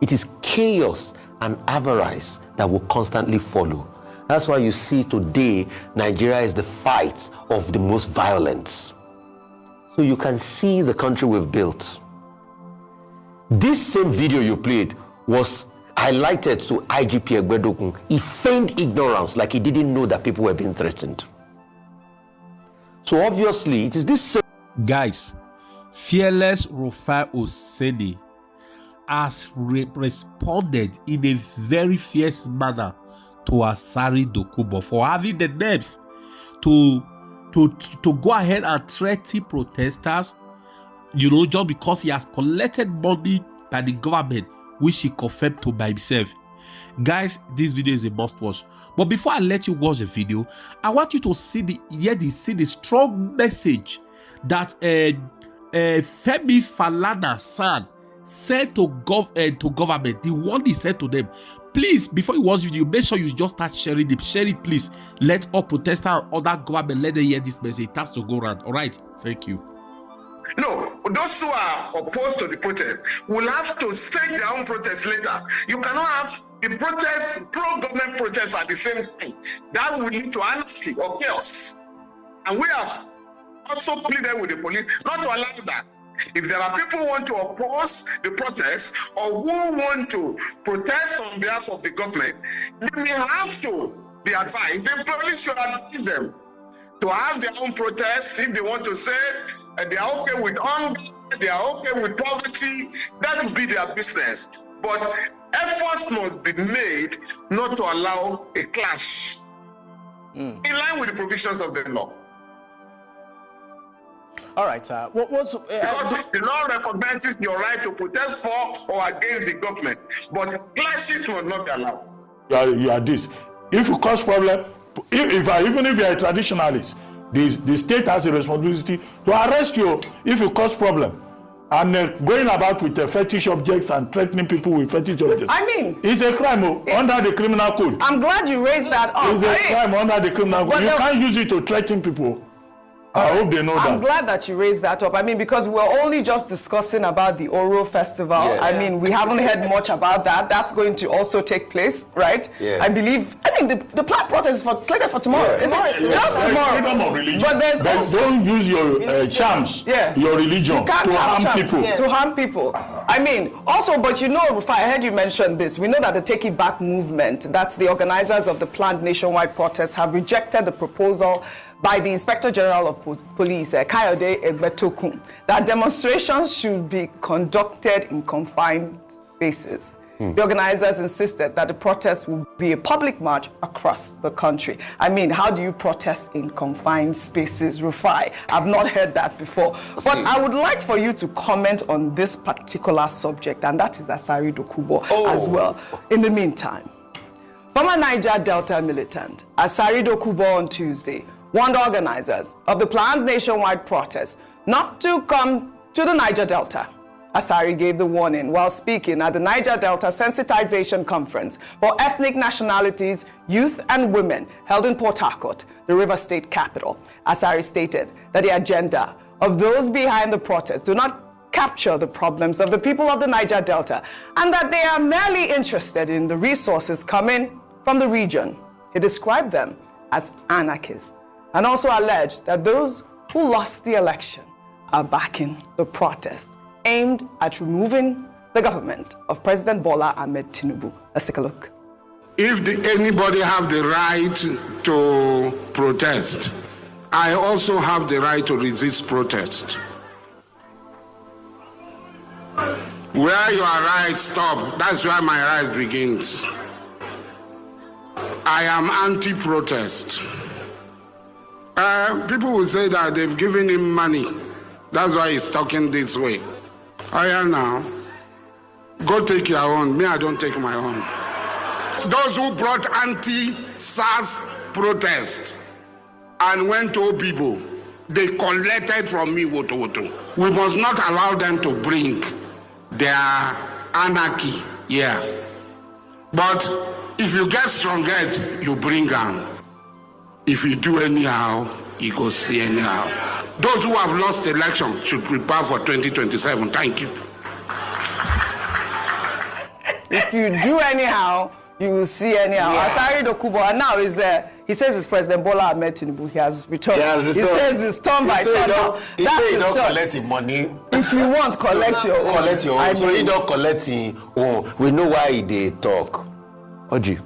It is chaos and avarice that will constantly follow. That's why you see today, Nigeria is the fight of the most violence. So you can see the country we've built. This same video you played was highlighted to IGP Egbedokun. He feigned ignorance, like he didn't know that people were being threatened. So obviously, it is this same... Guys, fearless Rufai Oseni has responded in a very fierce manner to Asari Dokubo for having the nerves to go ahead and threaten protesters, you know, just because he has collected money by the government, which he confirmed to by himself. Guys, this video is a must watch. But before I let you watch the video, I want you to see the strong message that Femi Falana said to government, the one he said to them. Please, before you watch the video, make sure you just start sharing it. Share it, please. Let all protesters and other government, let them hear this message. It has to go around. All right? Thank you. No, those who are opposed to the protest will have to stage their own protest later. You cannot have the protests, pro-government protests at the same time. That will lead to anarchy or chaos. And we have also pleaded with the police not to allow that. If there are people who want to oppose the protest or who want to protest on behalf of the government, they may have to be advised. The police should advise them to have their own protest. If they want to say they are okay with hunger, they are okay with poverty, that will be their business. But efforts must be made not to allow a clash in line with the provisions of the law. All right, because the law recognizes your right to protest for or against the government, but clashes must not be allowed. You are this. If you cause problem, even if you are a traditionalist, the state has a responsibility to arrest you if you cause problem. And going about with fetish objects and threatening people with fetish objects. I mean, it's a crime under the criminal code. I'm glad you raised that up. It's a crime under the criminal code. You can't use it to threaten people. I hope they know that. I'm glad that you raised that up. I mean, because we're only just discussing about the Oro Festival. Yeah. I mean, we haven't heard much about that. That's going to also take place, right? Yeah. I believe, the planned protest is slated for tomorrow. Yeah. Just tomorrow. Freedom of religion. But there's also, don't use your charms, your religion, to harm people. To harm people. I mean, also, but you know, Rufai, I heard you mention this. We know that the Take It Back movement, that's the organizers of the planned nationwide protest, have rejected the proposal by the Inspector General of Police, Kayode Egbetokun, that demonstrations should be conducted in confined spaces. The organizers insisted that the protest will be a public march across the country. I mean, how do you protest in confined spaces, Rufai? I've not heard that before. But I would like for you to comment on this particular subject, and that is Asari Dokubo as well. In the meantime, former Niger Delta militant Asari Dokubo on Tuesday warned organizers of the planned nationwide protest not to come to the Niger Delta. Asari gave the warning while speaking at the Niger Delta Sensitization Conference for Ethnic Nationalities, Youth and Women held in Port Harcourt, the River State capital. Asari stated that the agenda of those behind the protest do not capture the problems of the people of the Niger Delta and that they are merely interested in the resources coming from the region. He described them as anarchists, and also alleged that those who lost the election are backing the protest aimed at removing the government of President Bola Ahmed Tinubu. Let's take a look. If anybody have the right to protest, I also have the right to resist protest. Where your right stop, that's where my right begins. I am anti-protest. People will say that they've given him money. That's why he's talking this way. I am now. Go take your own. Me, I don't take my own. Those who brought anti-SARS protest and went to Obibo, they collected from me woto. We must not allow them to bring their anarchy here. But if you get strong-head, you bring them. If you do anyhow, you go see anyhow. Those who have lost the election should prepare for 2027. Thank you. if you do anyhow, you will see anyhow. Asari Dokubo, and now is he says it's President Bola Ahmed Tinubu. He has returned. He says it's turn by turn. He said he don't collect the money. If you want, collect your own. Collect your own. So he don't collect his own. We know why they talk. Oji,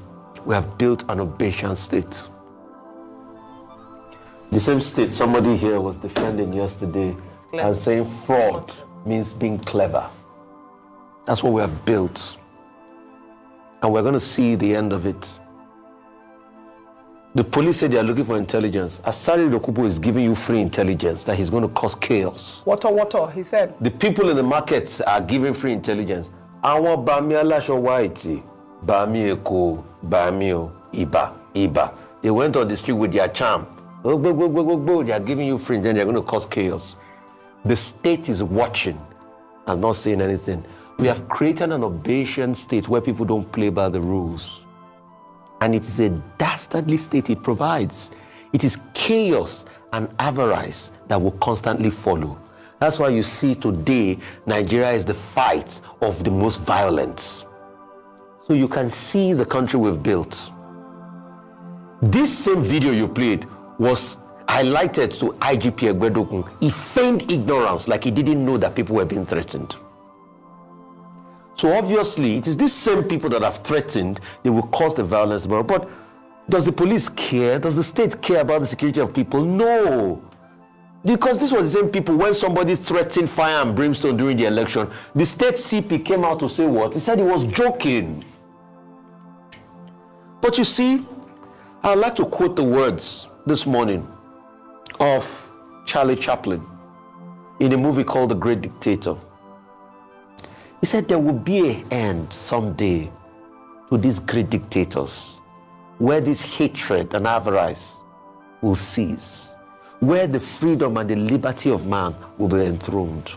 we have built an Obasian state. The same state somebody here was defending yesterday and saying fraud means being clever. That's what we have built. And we're going to see the end of it. The police said they are looking for intelligence. Asari Dokubo is giving you free intelligence that he's going to cause chaos. Water, he said. The people in the markets are giving free intelligence. Àwọn Bami Alasho Whitey, Bami Eko, Bami Iba. They went on the street with their charm. They are giving you free, then they're going to cause chaos. The state is watching and not saying anything. We have created an Obasian state where people don't play by the rules. And it is a dastardly state it provides. It is chaos and avarice that will constantly follow. That's why you see today, Nigeria is the fight of the most violent. So you can see the country we've built. This same video you played was highlighted to IGP Egbedokun. He feigned ignorance like he didn't know that people were being threatened. So obviously, it is these same people that have threatened, they will cause the violence. But does the police care? Does the state care about the security of people? No. Because this was the same people, when somebody threatened fire and brimstone during the election, the state CP came out to say what? He said he was joking. But you see, I'd like to quote the words this morning of Charlie Chaplin in a movie called The Great Dictator. He said there will be an end someday to these great dictators, where this hatred and avarice will cease, where the freedom and the liberty of man will be enthroned.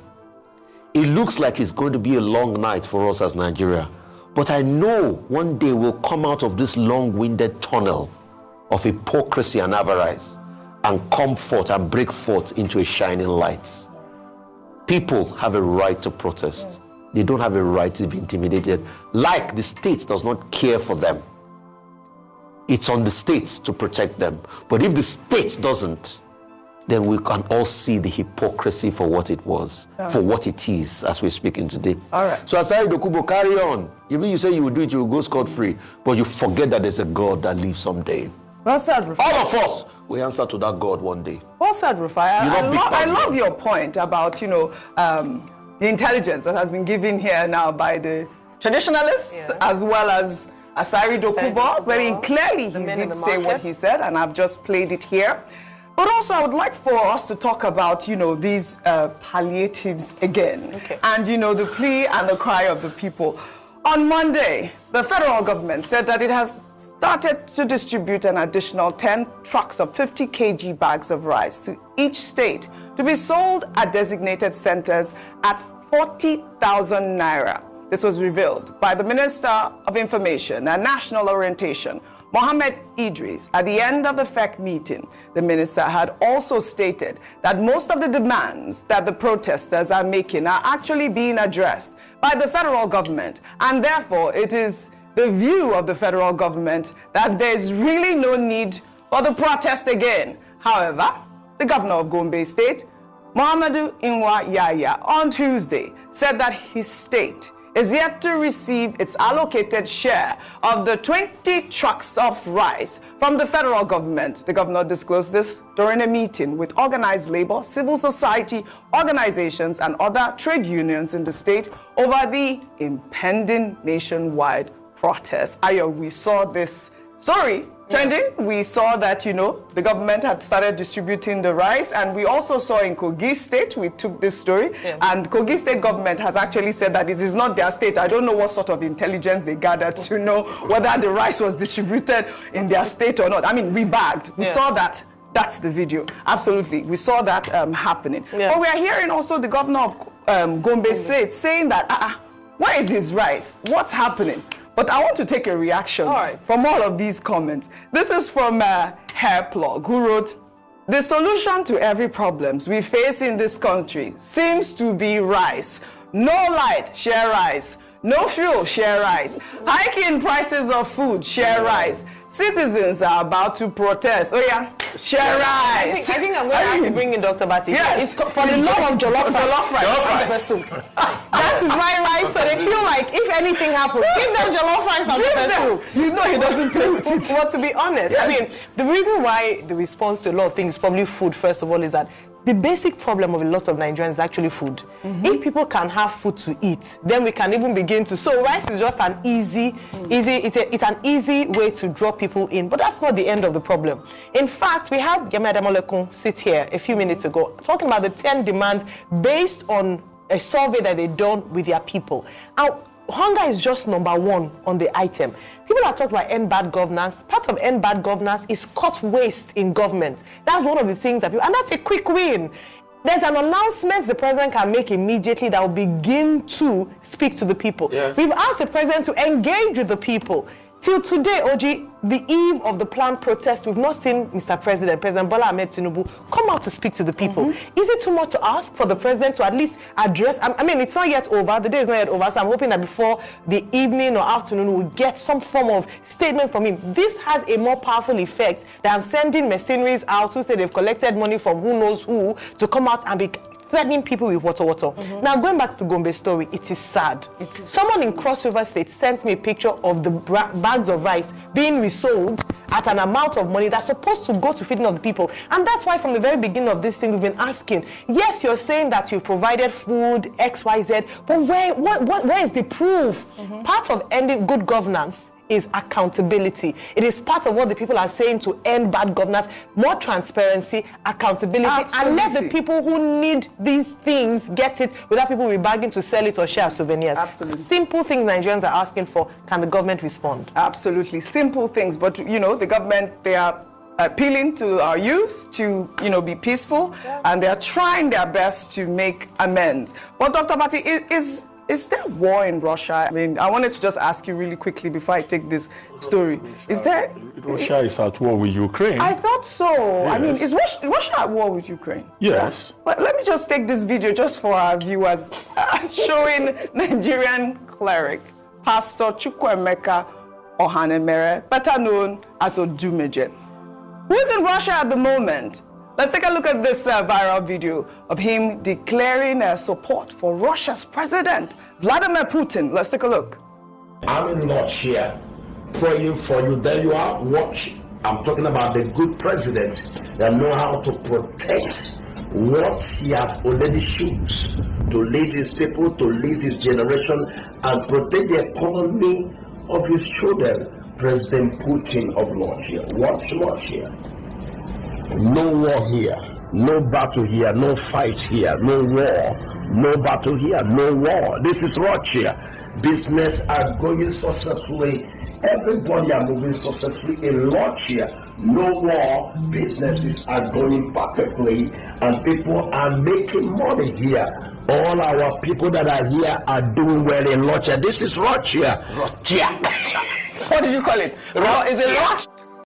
It looks like it's going to be a long night for us as Nigeria, but I know one day we'll come out of this long-winded tunnel of hypocrisy and avarice and come forth and break forth into a shining light. People have a right to protest. Yes. They don't have a right to be intimidated. Like the state does not care for them. It's on the states to protect them. But if the state doesn't, then we can all see the hypocrisy for what it was, for what it is as we're speaking today. All right. So Asari Dokubo, carry on. Even you say you will do it, you will go scot-free, but you forget that there's a God that lives someday. Well said, Rufai. All of us will answer to that God one day. Well said, Rufai. I love your point about, the intelligence that has been given here now by the traditionalists, as well as Asari Dokubo. Very clearly, he did say what he said, and I've just played it here. But also, I would like for us to talk about, these palliatives again. Okay. And, the plea and the cry of the people. On Monday, the federal government said that it has started to distribute an additional 10 trucks of 50 kg bags of rice to each state to be sold at designated centers at 40,000 naira. This was revealed by the Minister of Information and National Orientation, Mohammed Idris. At the end of the FEC meeting, the minister had also stated that most of the demands that the protesters are making are actually being addressed by the federal government, and therefore it is the view of the federal government that there's really no need for the protest again. However, the governor of Gombe State, Muhammadu Inwa Yaya, on Tuesday said that his state is yet to receive its allocated share of the 20 trucks of rice from the federal government. The governor disclosed this during a meeting with organized labor, civil society organizations, and other trade unions in the state over the impending nationwide protest. Ayo, we saw this story trending. We saw that, the government had started distributing the rice, and we also saw in Kogi State, we took this story, and Kogi State government has actually said that it is not their state. I don't know what sort of intelligence they gathered to know whether the rice was distributed in their state or not. I mean, we bagged. We saw that. That's the video. Absolutely. We saw that happening. But we are hearing also the governor of Gombe State saying that, where is this rice? What's happening? But I want to take a reaction from all of these comments. This is from Hairplug, who wrote, "The solution to every problems we face in this country seems to be rice. No light, share rice. No fuel, share rise. Hiking prices of food, share rise. Citizens are about to protest. Oh yeah, share rise. I think I'm going to have to bring in Dr. Bati. Yes. It's for the love of jollof rice and pepper soup. That is my rice. So they feel like if anything happens, give them jollof rice and pepper soup. You know he doesn't play with it. But to be honest, Yes. I mean, the reason why the response to a lot of things is probably food, first of all, is that the basic problem of a lot of Nigerians is actually food. If people can have food to eat, then we can even begin to. So rice is just an it's an easy way to draw people in, but that's not the end of the problem. In fact, we had Yemi Adamolekun sit here a few minutes ago talking about the 10 demands based on a survey that they've done with their people. Now, hunger is just number one on the item. People are talking about end bad governance. Part of end bad governance is cut waste in government. That's one of the things that people, and that's a quick win. There's an announcement the president can make immediately that will begin to speak to the people. Yes. We've asked the president to engage with the people. Till today, Oji, the eve of the planned protest, we've not seen President Bola Ahmed Tinubu come out to speak to the people. Is it too much to ask for the president to at least address? I mean, it's not yet over. The day is not yet over. So I'm hoping that before the evening or afternoon, we'll get some form of statement from him. This has a more powerful effect than sending mercenaries out who say they've collected money from who knows who to come out and be threatening people with water. Now, going back to the Gombe story, it is sad. Someone in Cross River State sent me a picture of the bags of rice being resold at an amount of money that's supposed to go to feeding of the people. And that's why from the very beginning of this thing, we've been asking, yes, you're saying that you provided food, X, Y, Z, but where is the proof? Part of ending good governance is accountability. It is part of what the people are saying to end bad governance, more transparency, accountability, and let the people who need these things get it without people be begging to sell it or share souvenirs. Absolutely. Simple things Nigerians are asking for. Can the government respond? Absolutely. Simple things. But, you know, the government, they are appealing to our youth to, you know, be peaceful, and they are trying their best to make amends. But Dr. Bati, is there war in Russia? I mean, I wanted to just ask you really quickly before I take this story. Russia is at war with Ukraine. I thought so. Yes. I mean, is Russia at war with Ukraine? Yes. But let me just take this video just for our viewers, showing Nigerian cleric, Pastor Chukwuemeka Ohanemere, better known as Odumeje, who is in Russia at the moment. Let's take a look at this viral video of him declaring support for Russia's president, Vladimir Putin. Let's take a look. I'm in Russia praying for you. There you are. Watch. I'm talking about the good president that know how to protect what he has already choose to lead his people, to lead his generation, and protect the economy of his children. President Putin of Russia. Watch Russia. No war here, no battle here, no fight here, no war, no battle here, no war. This is Russia. Business are going successfully. Everybody are moving successfully in Russia. No war. Businesses are going perfectly, and people are making money here. All our people that are here are doing well in Russia. This is Russia. What did you call it? Is it Russia?